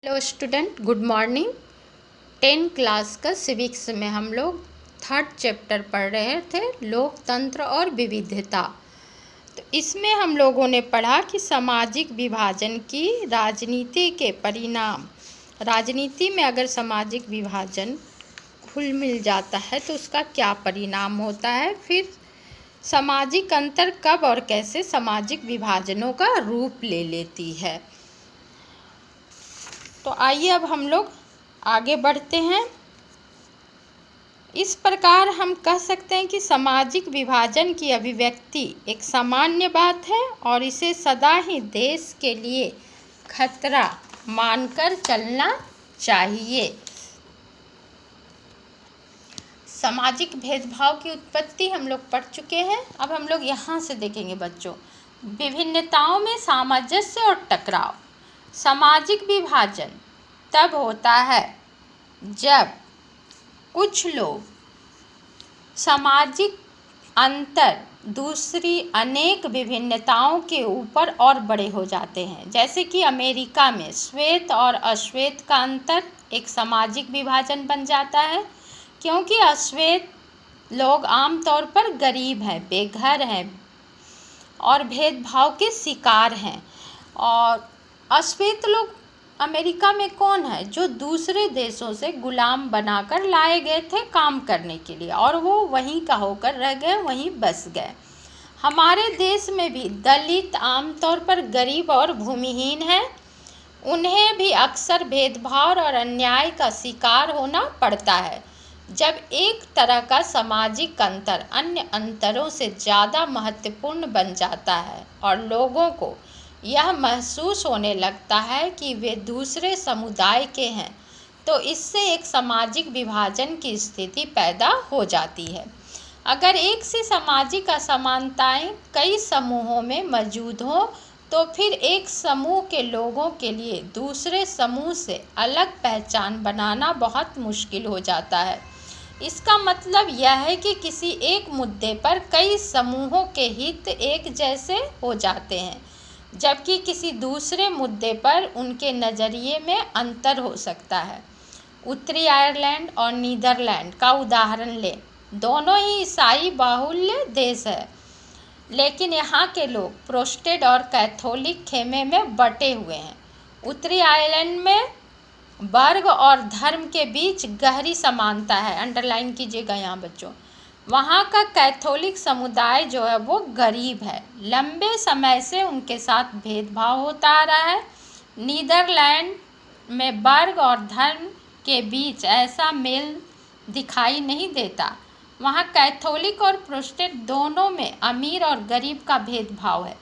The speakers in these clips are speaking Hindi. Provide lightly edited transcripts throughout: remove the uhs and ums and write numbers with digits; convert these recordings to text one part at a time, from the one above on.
Hello student, good morning. 10 class का सिविक्स में हम लोग 3rd चैप्टर पढ़ रहे थे, लोकतंत्र और विविधता। तो इसमें हम लोगों ने पढ़ा कि सामाजिक विभाजन की राजनीति के परिणाम। राजनीति में अगर सामाजिक विभाजन घुल मिल जाता है तो उसका क्या परिणाम होता है, फिर सामाजिक अंतर कब और कैसे सामाजिक विभाजनों का रूप ले लेती है। तो आइए अब हम लोग आगे बढ़ते हैं। इस प्रकार हम कह सकते हैं कि सामाजिक विभाजन की अभिव्यक्ति एक सामान्य बात है और इसे सदा ही देश के लिए खतरा मानकर चलना चाहिए। सामाजिक भेदभाव की उत्पत्ति हम लोग पढ़ चुके हैं। अब हम लोग यहाँ से देखेंगे बच्चों, विभिन्नताओं में सामंजस्य और टकराव। सामाजिक विभाजन तब होता है जब कुछ लोग सामाजिक अंतर दूसरी अनेक विभिन्नताओं के ऊपर और बड़े हो जाते हैं। जैसे कि अमेरिका में श्वेत और अश्वेत का अंतर एक सामाजिक विभाजन बन जाता है, क्योंकि अश्वेत लोग आमतौर पर गरीब हैं, बेघर हैं और भेदभाव के शिकार हैं। और अश्वेत लोग अमेरिका में कौन है, जो दूसरे देशों से गुलाम बनाकर लाए गए थे काम करने के लिए, और वो वहीं का होकर रह गए, वहीं बस गए। हमारे देश में भी दलित आमतौर पर गरीब और भूमिहीन हैं। उन्हें भी अक्सर भेदभाव और अन्याय का शिकार होना पड़ता है। जब एक तरह का सामाजिक अंतर अन्य अंतरों से ज़्यादा महत्वपूर्ण बन जाता है और लोगों को यह महसूस होने लगता है कि वे दूसरे समुदाय के हैं, तो इससे एक सामाजिक विभाजन की स्थिति पैदा हो जाती है। अगर एक सी सामाजिक असमानताएं कई समूहों में मौजूद हों, तो फिर एक समूह के लोगों के लिए दूसरे समूह से अलग पहचान बनाना बहुत मुश्किल हो जाता है। इसका मतलब यह है कि किसी एक मुद्दे पर कई समूहों के हित एक जैसे हो जाते हैं, जबकि किसी दूसरे मुद्दे पर उनके नज़रिए में अंतर हो सकता है। उत्तरी आयरलैंड और नीदरलैंड का उदाहरण लें। दोनों ही ईसाई बाहुल्य देश है, लेकिन यहाँ के लोग प्रोटेस्टेंट और कैथोलिक खेमे में बटे हुए हैं। उत्तरी आयरलैंड में वर्ग और धर्म के बीच गहरी समानता है, अंडरलाइन कीजिएगा यहाँ बच्चों। वहाँ का कैथोलिक समुदाय जो है वो गरीब है, लंबे समय से उनके साथ भेदभाव होता आ रहा है। नीदरलैंड में वर्ग और धर्म के बीच ऐसा मेल दिखाई नहीं देता। वहाँ कैथोलिक और प्रोटेस्टेंट दोनों में अमीर और गरीब का भेदभाव है।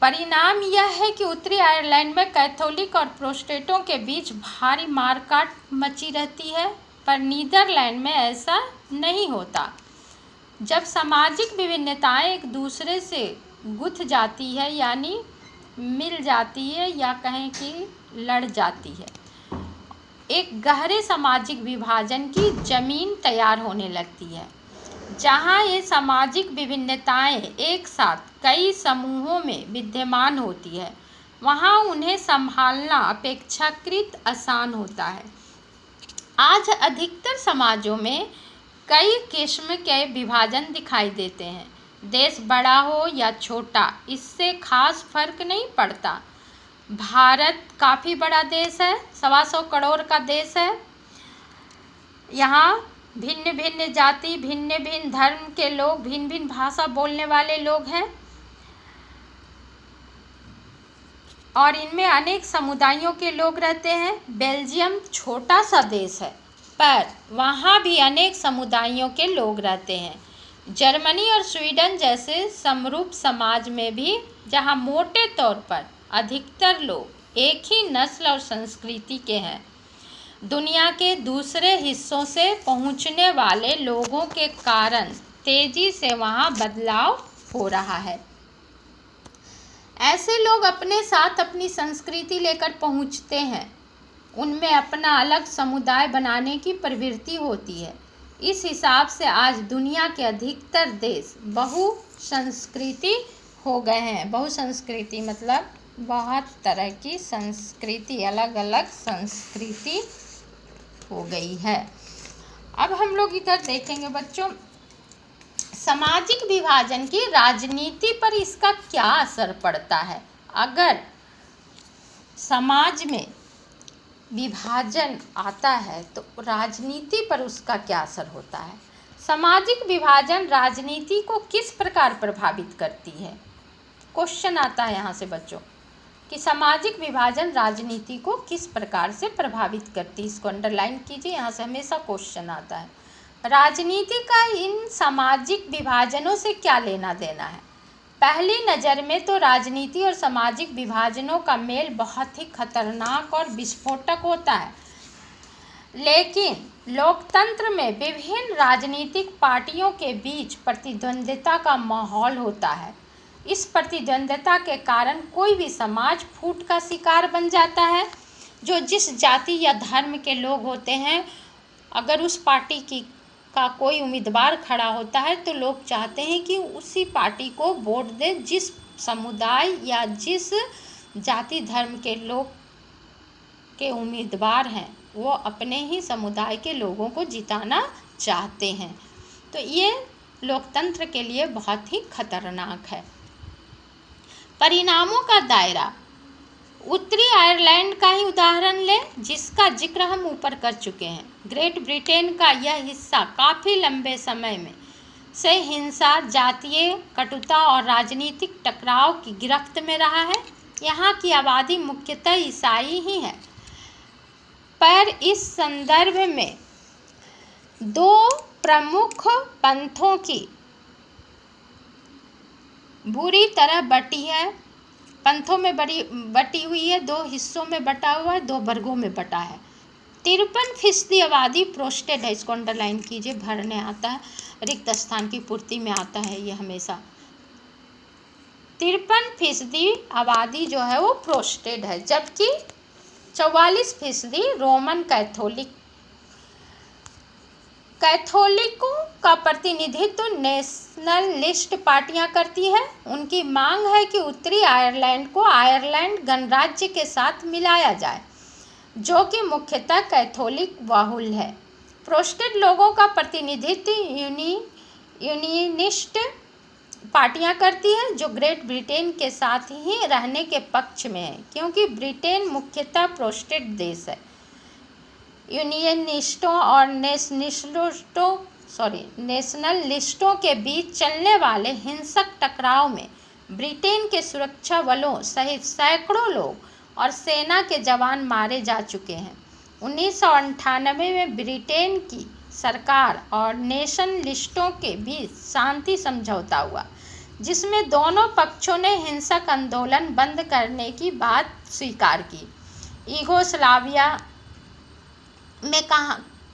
परिणाम यह है कि उत्तरी आयरलैंड में कैथोलिक और प्रोटेस्टेंटों के बीच भारी मारकाट मची रहती है, पर नीदरलैंड में ऐसा नहीं होता। जब सामाजिक विभिन्नताएं एक दूसरे से गुथ जाती है, यानी मिल जाती है या कहें कि लड़ जाती है, एक गहरे सामाजिक विभाजन की जमीन तैयार होने लगती है। जहाँ ये सामाजिक विभिन्नताएं एक साथ कई समूहों में विद्यमान होती है, वहाँ उन्हें संभालना अपेक्षाकृत आसान होता है। आज अधिकतर समाजों में कई किस्म के विभाजन दिखाई देते हैं। देश बड़ा हो या छोटा, इससे खास फर्क नहीं पड़ता। भारत काफ़ी बड़ा देश है, 125 करोड़ का देश है। यहाँ भिन्न भिन्न जाति, भिन्न भिन्न धर्म के लोग, भिन्न भिन्न भाषा बोलने वाले लोग हैं और इनमें अनेक समुदायों के लोग रहते हैं। बेल्जियम छोटा सा देश है, पर वहाँ भी अनेक समुदायों के लोग रहते हैं। जर्मनी और स्वीडन जैसे समरूप समाज में भी, जहाँ मोटे तौर पर अधिकतर लोग एक ही नस्ल और संस्कृति के हैं, दुनिया के दूसरे हिस्सों से पहुंचने वाले लोगों के कारण तेजी से वहां बदलाव हो रहा है। ऐसे लोग अपने साथ अपनी संस्कृति लेकर पहुंचते हैं। उनमें अपना अलग समुदाय बनाने की प्रवृत्ति होती है। इस हिसाब से आज दुनिया के अधिकतर देश बहुसंस्कृति हो गए हैं। बहुसंस्कृति मतलब बहुत तरह की संस्कृति, अलग अलग संस्कृति हो गई है। अब हम लोग इधर देखेंगे बच्चों, सामाजिक विभाजन की राजनीति पर इसका क्या असर पड़ता है। अगर समाज में विभाजन आता है तो राजनीति पर उसका क्या असर होता है। सामाजिक विभाजन राजनीति को किस प्रकार प्रभावित करती है। क्वेश्चन आता है यहाँ से बच्चों कि सामाजिक विभाजन राजनीति को किस प्रकार से प्रभावित करती है। इसको अंडरलाइन कीजिए, यहाँ से हमेशा क्वेश्चन आता है। राजनीति का इन सामाजिक विभाजनों से क्या लेना देना है। पहली नज़र में तो राजनीति और सामाजिक विभाजनों का मेल बहुत ही खतरनाक और विस्फोटक होता है, लेकिन लोकतंत्र में विभिन्न राजनीतिक पार्टियों के बीच प्रतिद्वंद्विता का माहौल होता है। इस प्रतिद्वंद्विता के कारण कोई भी समाज फूट का शिकार बन जाता है। जो जिस जाति या धर्म के लोग होते हैं, अगर उस पार्टी का कोई उम्मीदवार खड़ा होता है तो लोग चाहते हैं कि उसी पार्टी को वोट दे जिस समुदाय या जिस जाति धर्म के लोग के उम्मीदवार हैं वो अपने ही समुदाय के लोगों को जिताना चाहते हैं। तो ये लोकतंत्र के लिए बहुत ही खतरनाक है। परिणामों का दायरा, उत्तरी आयरलैंड का ही उदाहरण लें जिसका जिक्र हम ऊपर कर चुके हैं। ग्रेट ब्रिटेन का यह हिस्सा काफ़ी लंबे समय में से हिंसा, जातीय कटुता और राजनीतिक टकराव की गिरफ्त में रहा है। यहाँ की आबादी मुख्यतः ईसाई ही है, पर इस संदर्भ में दो प्रमुख पंथों की बुरी तरह बटी है, पंथों में बटी हुई है, दो हिस्सों में बटा हुआ है, दो वर्गों में बटा है। 53% आबादी प्रोस्टेट है, इसको अंडरलाइन कीजिए, भरने आता है, रिक्त स्थान की पूर्ति में आता है ये हमेशा। 53% आबादी जो है वो प्रोस्टेट है, जबकि 44% रोमन कैथोलिकों का प्रतिनिधित्व नेशनलिस्ट पार्टियां करती है। उनकी मांग है कि उत्तरी आयरलैंड को आयरलैंड गणराज्य के साथ मिलाया जाए, जो कि मुख्यतः कैथोलिक बहुल है। प्रोस्टेट लोगों का प्रतिनिधित्व यूनियनिस्ट पार्टियां करती है, जो ग्रेट ब्रिटेन के साथ ही रहने के पक्ष में है, क्योंकि ब्रिटेन मुख्यतः प्रोस्टेट देश है। यूनियनिस्टों और नेशनलिस्टों के बीच चलने वाले हिंसक टकराव में ब्रिटेन के सुरक्षा बलों सहित सैकड़ों लोग और सेना के जवान मारे जा चुके हैं। 1998 में ब्रिटेन की सरकार और नेशनलिस्टों के बीच शांति समझौता हुआ, जिसमें दोनों पक्षों ने हिंसक आंदोलन बंद करने की बात स्वीकार की। यूगोस्लाविया में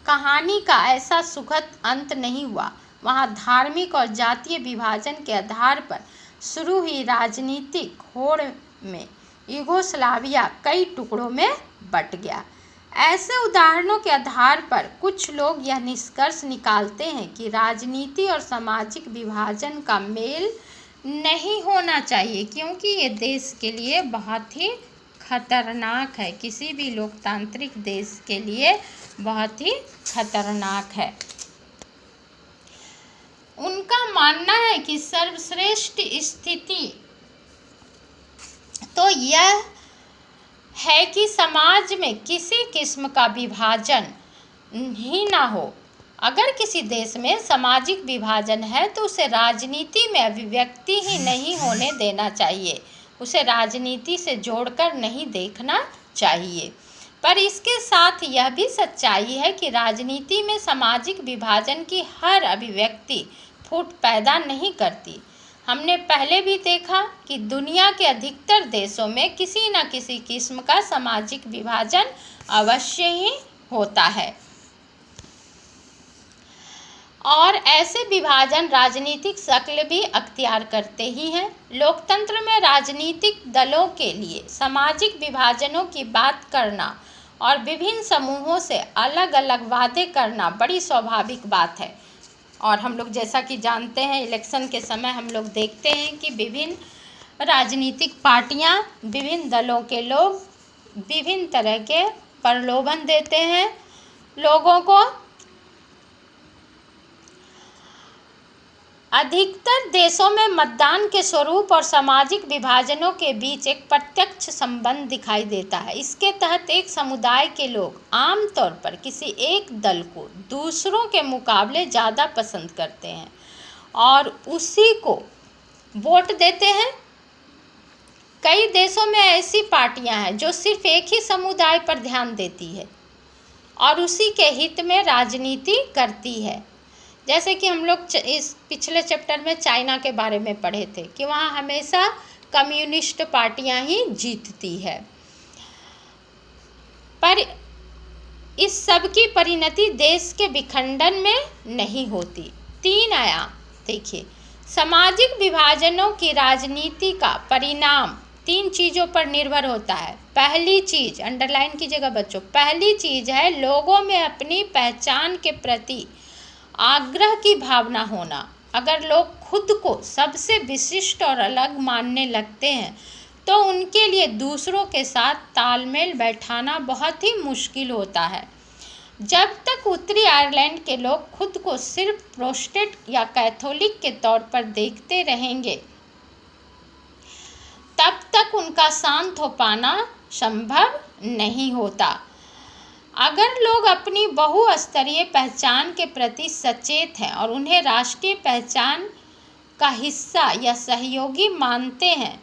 कहानी का ऐसा सुखद अंत नहीं हुआ। वहाँ धार्मिक और जातीय विभाजन के आधार पर शुरू हुई राजनीतिक होड़ में यूगोस्लाविया कई टुकड़ों में बट गया। ऐसे उदाहरणों के आधार पर कुछ लोग यह निष्कर्ष निकालते हैं कि राजनीति और सामाजिक विभाजन का मेल नहीं होना चाहिए, क्योंकि ये देश के लिए बहुत ही खतरनाक है, किसी भी लोकतांत्रिक देश के लिए बहुत ही खतरनाक है। उनका मानना है कि सर्वश्रेष्ठ स्थिति तो यह है कि समाज में किसी किस्म का विभाजन ही ना हो। अगर किसी देश में सामाजिक विभाजन है तो उसे राजनीति में अभिव्यक्ति ही नहीं होने देना चाहिए, उसे राजनीति से जोड़कर नहीं देखना चाहिए। पर इसके साथ यह भी सच्चाई है कि राजनीति में सामाजिक विभाजन की हर अभिव्यक्ति फूट पैदा नहीं करती। हमने पहले भी देखा कि दुनिया के अधिकतर देशों में किसी न किसी किस्म का सामाजिक विभाजन अवश्य ही होता है, और ऐसे विभाजन राजनीतिक शक्ल भी अख्तियार करते ही हैं। लोकतंत्र में राजनीतिक दलों के लिए सामाजिक विभाजनों की बात करना और विभिन्न समूहों से अलग अलग वादे करना बड़ी स्वाभाविक बात है। और हम लोग जैसा कि जानते हैं, इलेक्शन के समय हम लोग देखते हैं कि विभिन्न राजनीतिक पार्टियां, विभिन्न दलों के लोग विभिन्न तरह के प्रलोभन देते हैं लोगों को। अधिकतर देशों में मतदान के स्वरूप और सामाजिक विभाजनों के बीच एक प्रत्यक्ष संबंध दिखाई देता है। इसके तहत एक समुदाय के लोग आमतौर पर किसी एक दल को दूसरों के मुकाबले ज़्यादा पसंद करते हैं और उसी को वोट देते हैं। कई देशों में ऐसी पार्टियां हैं जो सिर्फ एक ही समुदाय पर ध्यान देती है और उसी के हित में राजनीति करती है। जैसे कि हम लोग इस पिछले चैप्टर में चाइना के बारे में पढ़े थे कि वहाँ हमेशा कम्युनिस्ट पार्टियां ही जीतती है, पर इस सब की परिणति देश के विखंडन में नहीं होती। 3 आयाम देखिए, सामाजिक विभाजनों की राजनीति का परिणाम 3 चीज़ों पर निर्भर होता है। पहली चीज़, अंडरलाइन कीजिएगा बच्चों, पहली चीज़ है लोगों में अपनी पहचान के प्रति आग्रह की भावना होना। अगर लोग खुद को सबसे विशिष्ट और अलग मानने लगते हैं तो उनके लिए दूसरों के साथ तालमेल बैठाना बहुत ही मुश्किल होता है। जब तक उत्तरी आयरलैंड के लोग खुद को सिर्फ प्रोटेस्टेंट या कैथोलिक के तौर पर देखते रहेंगे, तब तक उनका शांत हो पाना संभव नहीं होता। अगर लोग अपनी बहुस्तरीय पहचान के प्रति सचेत हैं और उन्हें राष्ट्रीय पहचान का हिस्सा या सहयोगी मानते हैं,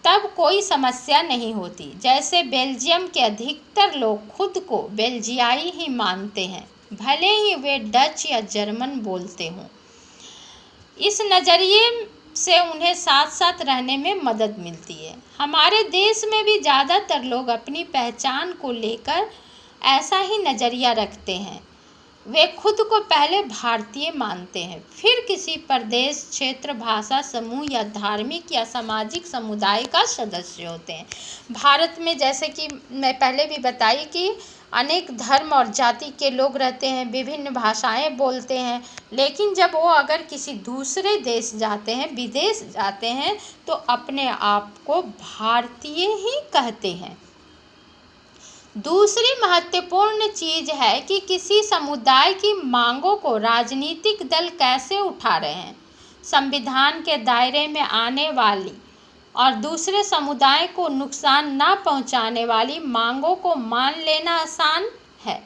तब कोई समस्या नहीं होती। जैसे बेल्जियम के अधिकतर लोग खुद को बेल्जियाई ही मानते हैं, भले ही वे डच या जर्मन बोलते हों। इस नज़रिए से उन्हें साथ साथ रहने में मदद मिलती है। हमारे देश में भी ज़्यादातर लोग अपनी पहचान को लेकर ऐसा ही नज़रिया रखते हैं। वे खुद को पहले भारतीय मानते हैं, फिर किसी प्रदेश, क्षेत्र, भाषा समूह या धार्मिक या सामाजिक समुदाय का सदस्य होते हैं। भारत में जैसे कि मैं पहले भी बताई कि अनेक धर्म और जाति के लोग रहते हैं, विभिन्न भाषाएं बोलते हैं, लेकिन जब वो अगर किसी दूसरे देश जाते हैं, विदेश जाते हैं, तो अपने आप को भारतीय ही कहते हैं। दूसरी महत्वपूर्ण चीज़ है कि किसी समुदाय की मांगों को राजनीतिक दल कैसे उठा रहे हैं। संविधान के दायरे में आने वाली और दूसरे समुदाय को नुकसान न पहुंचाने वाली मांगों को मान लेना आसान है।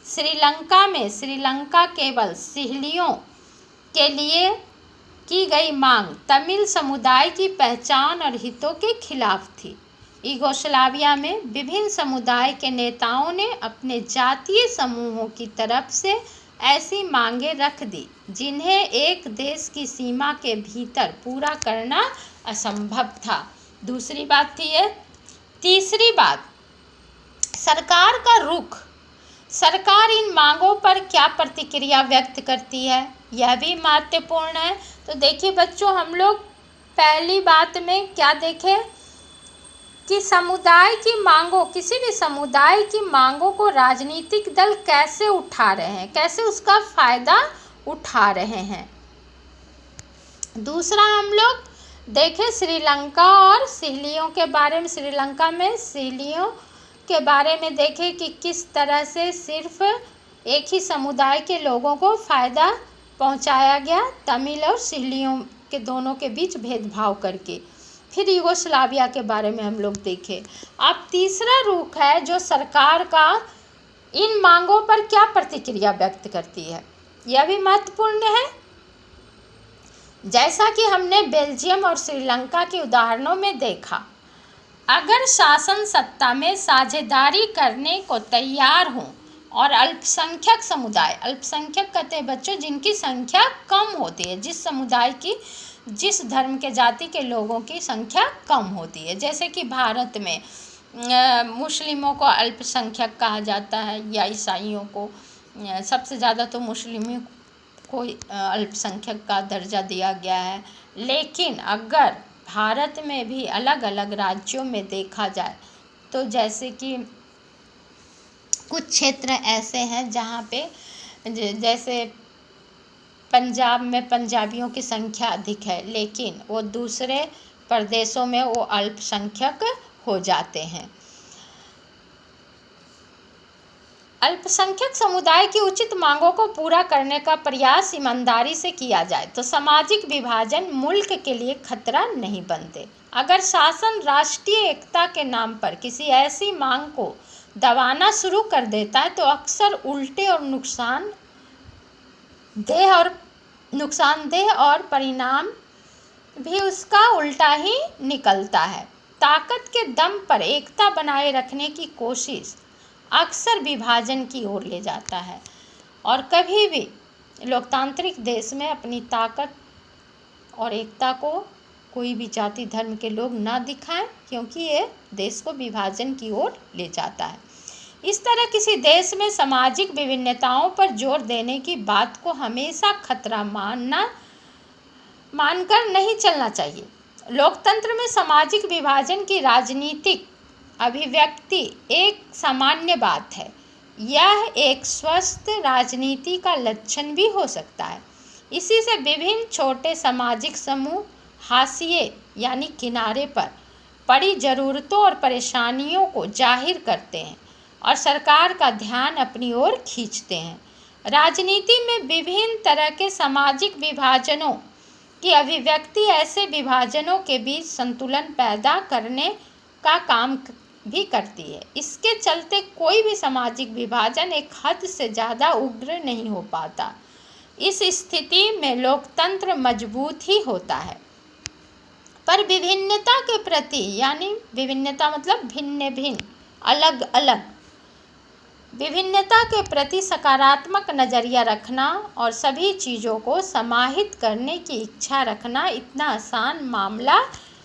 श्रीलंका में श्रीलंका केवल सिल्लियों के लिए की गई मांग तमिल समुदाय की पहचान और हितों के खिलाफ थी। यूगोस्लाविया में विभिन्न समुदाय के नेताओं ने अपने जातीय समूहों की तरफ से ऐसी मांगें रख दी जिन्हें एक देश की सीमा के भीतर पूरा करना असंभव था। दूसरी बात थी ये। तीसरी बात, सरकार का रुख। सरकार इन मांगों पर क्या प्रतिक्रिया व्यक्त करती है, यह भी महत्वपूर्ण है। तो देखिए बच्चों, हम लोग पहली बात में क्या देखें कि समुदाय की मांगों, किसी भी समुदाय की मांगों को राजनीतिक दल कैसे उठा रहे हैं, कैसे उसका फ़ायदा उठा रहे हैं। दूसरा हम लोग देखें श्रीलंका और सिल्लियों के बारे में। श्रीलंका में सिल्लियों के बारे में देखें कि किस तरह से सिर्फ एक ही समुदाय के लोगों को फ़ायदा पहुंचाया गया, तमिल और सिल्लियों के दोनों के बीच भेदभाव करके। फिर यूगोस्लाविया के बारे में हम लोग देखें। अब तीसरा रुख है जो सरकार का इन मांगों पर क्या प्रतिक्रिया व्यक्त करती है, यह भी महत्वपूर्ण है। जैसा कि हमने बेल्जियम और श्रीलंका के उदाहरणों में देखा, अगर शासन सत्ता में साझेदारी करने को तैयार हों और अल्पसंख्यक समुदाय, अल्पसंख्यक कहते हैं बच्चों जिनकी संख्या कम होती है, जिस समुदाय की, जिस धर्म के जाति के लोगों की संख्या कम होती है, जैसे कि भारत में मुस्लिमों को अल्पसंख्यक कहा जाता है या ईसाइयों को, सबसे ज़्यादा तो मुस्लिमों को अल्पसंख्यक का दर्जा दिया गया है। लेकिन अगर भारत में भी अलग अलग राज्यों में देखा जाए तो जैसे कि कुछ क्षेत्र ऐसे हैं जहाँ पे जैसे पंजाब में पंजाबियों की संख्या अधिक है, लेकिन वो दूसरे प्रदेशों में वो अल्पसंख्यक हो जाते हैं। अल्पसंख्यक समुदाय की उचित मांगों को पूरा करने का प्रयास ईमानदारी से किया जाए तो सामाजिक विभाजन मुल्क के लिए खतरा नहीं बनते। अगर शासन राष्ट्रीय एकता के नाम पर किसी ऐसी मांग को दबाना शुरू कर देता है तो अक्सर उल्टे और नुकसानदेह और परिणाम भी उसका उल्टा ही निकलता है। ताकत के दम पर एकता बनाए रखने की कोशिश अक्सर विभाजन की ओर ले जाता है और कभी भी लोकतांत्रिक देश में अपनी ताकत और एकता को कोई भी जाति धर्म के लोग ना दिखाएं, क्योंकि ये देश को विभाजन की ओर ले जाता है। इस तरह किसी देश में सामाजिक विभिन्नताओं पर जोर देने की बात को हमेशा खतरा मानकर नहीं चलना चाहिए। लोकतंत्र में सामाजिक विभाजन की राजनीतिक अभिव्यक्ति एक सामान्य बात है। यह एक स्वस्थ राजनीति का लक्षण भी हो सकता है। इसी से विभिन्न छोटे सामाजिक समूह हाशिए यानी किनारे पर पड़ी जरूरतों और परेशानियों को जाहिर करते हैं और सरकार का ध्यान अपनी ओर खींचते हैं। राजनीति में विभिन्न तरह के सामाजिक विभाजनों की अभिव्यक्ति ऐसे विभाजनों के बीच संतुलन पैदा करने का काम भी करती है। इसके चलते कोई भी सामाजिक विभाजन एक हद से ज़्यादा उग्र नहीं हो पाता। इस स्थिति में लोकतंत्र मजबूत ही होता है। पर विभिन्नता के प्रति, यानी विभिन्नता मतलब भिन्न भिन्न, अलग अलग, विभिन्नता के प्रति सकारात्मक नज़रिया रखना और सभी चीज़ों को समाहित करने की इच्छा रखना इतना आसान मामला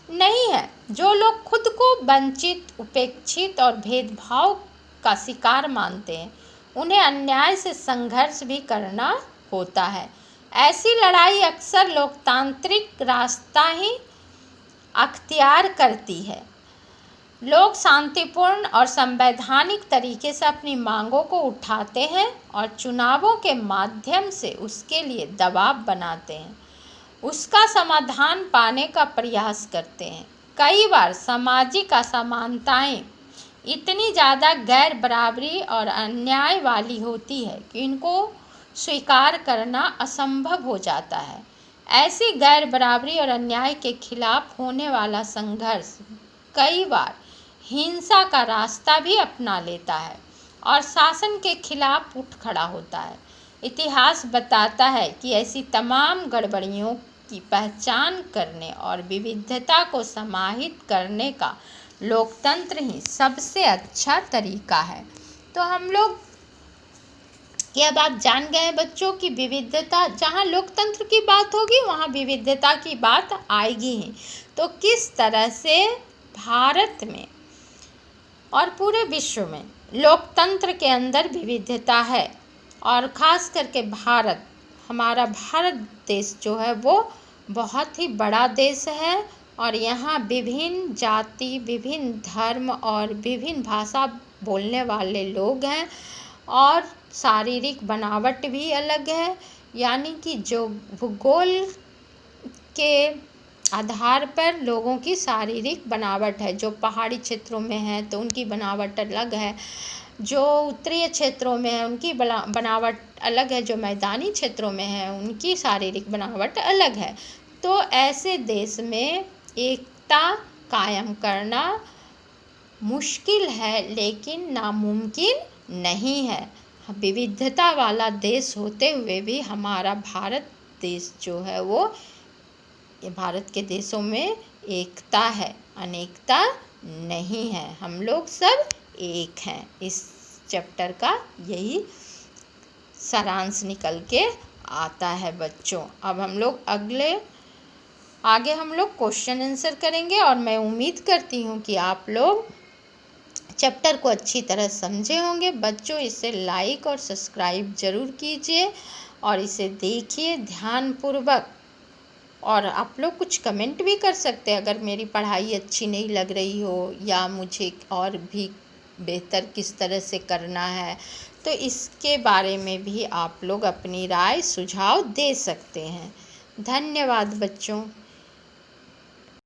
नहीं है। जो लोग खुद को वंचित, उपेक्षित और भेदभाव का शिकार मानते हैं, उन्हें अन्याय से संघर्ष भी करना होता है। ऐसी लड़ाई अक्सर लोकतांत्रिक रास्ता ही अख्तियार करती है। लोग शांतिपूर्ण और संवैधानिक तरीके से अपनी मांगों को उठाते हैं और चुनावों के माध्यम से उसके लिए दबाव बनाते हैं, उसका समाधान पाने का प्रयास करते हैं। कई बार सामाजिक असमानताएं इतनी ज़्यादा गैर बराबरी और अन्याय वाली होती है कि इनको स्वीकार करना असंभव हो जाता है। ऐसी गैर बराबरी और अन्याय के खिलाफ होने वाला संघर्ष कई बार हिंसा का रास्ता भी अपना लेता है और शासन के खिलाफ उठ खड़ा होता है। इतिहास बताता है कि ऐसी तमाम गड़बड़ियों की पहचान करने और विविधता को समाहित करने का लोकतंत्र ही सबसे अच्छा तरीका है। तो हम लोग ये अब आप जान गए हैं बच्चों की विविधता, जहाँ लोकतंत्र की बात होगी वहाँ विविधता की बात आएगी ही। तो किस तरह से भारत में और पूरे विश्व में लोकतंत्र के अंदर विविधता है और ख़ास करके भारत, हमारा भारत देश जो है वो बहुत ही बड़ा देश है और यहाँ विभिन्न जाति, विभिन्न धर्म और विभिन्न भाषा बोलने वाले लोग हैं और शारीरिक बनावट भी अलग है। यानी कि जो भूगोल के आधार पर लोगों की शारीरिक बनावट है, जो पहाड़ी क्षेत्रों में है तो उनकी बनावट अलग है, जो उत्तरीय क्षेत्रों में है उनकी बनावट अलग है, जो मैदानी क्षेत्रों में है उनकी शारीरिक बनावट अलग है। तो ऐसे देश में एकता कायम करना मुश्किल है लेकिन नामुमकिन नहीं है। विविधता वाला देश होते हुए भी हमारा भारत देश जो है वो, ये भारत के देशों में एकता है, अनेकता नहीं है। हम लोग सब एक हैं। इस चैप्टर का यही सारांश निकल के आता है बच्चों। अब हम लोग आगे हम लोग क्वेश्चन आंसर करेंगे और मैं उम्मीद करती हूँ कि आप लोग चैप्टर को अच्छी तरह समझे होंगे। बच्चों इसे लाइक और सब्सक्राइब ज़रूर कीजिए और इसे देखिए ध्यानपूर्वक। और आप लोग कुछ कमेंट भी कर सकते हैं अगर मेरी पढ़ाई अच्छी नहीं लग रही हो या मुझे और भी बेहतर किस तरह से करना है, तो इसके बारे में भी आप लोग अपनी राय सुझाव दे सकते हैं। धन्यवाद बच्चों।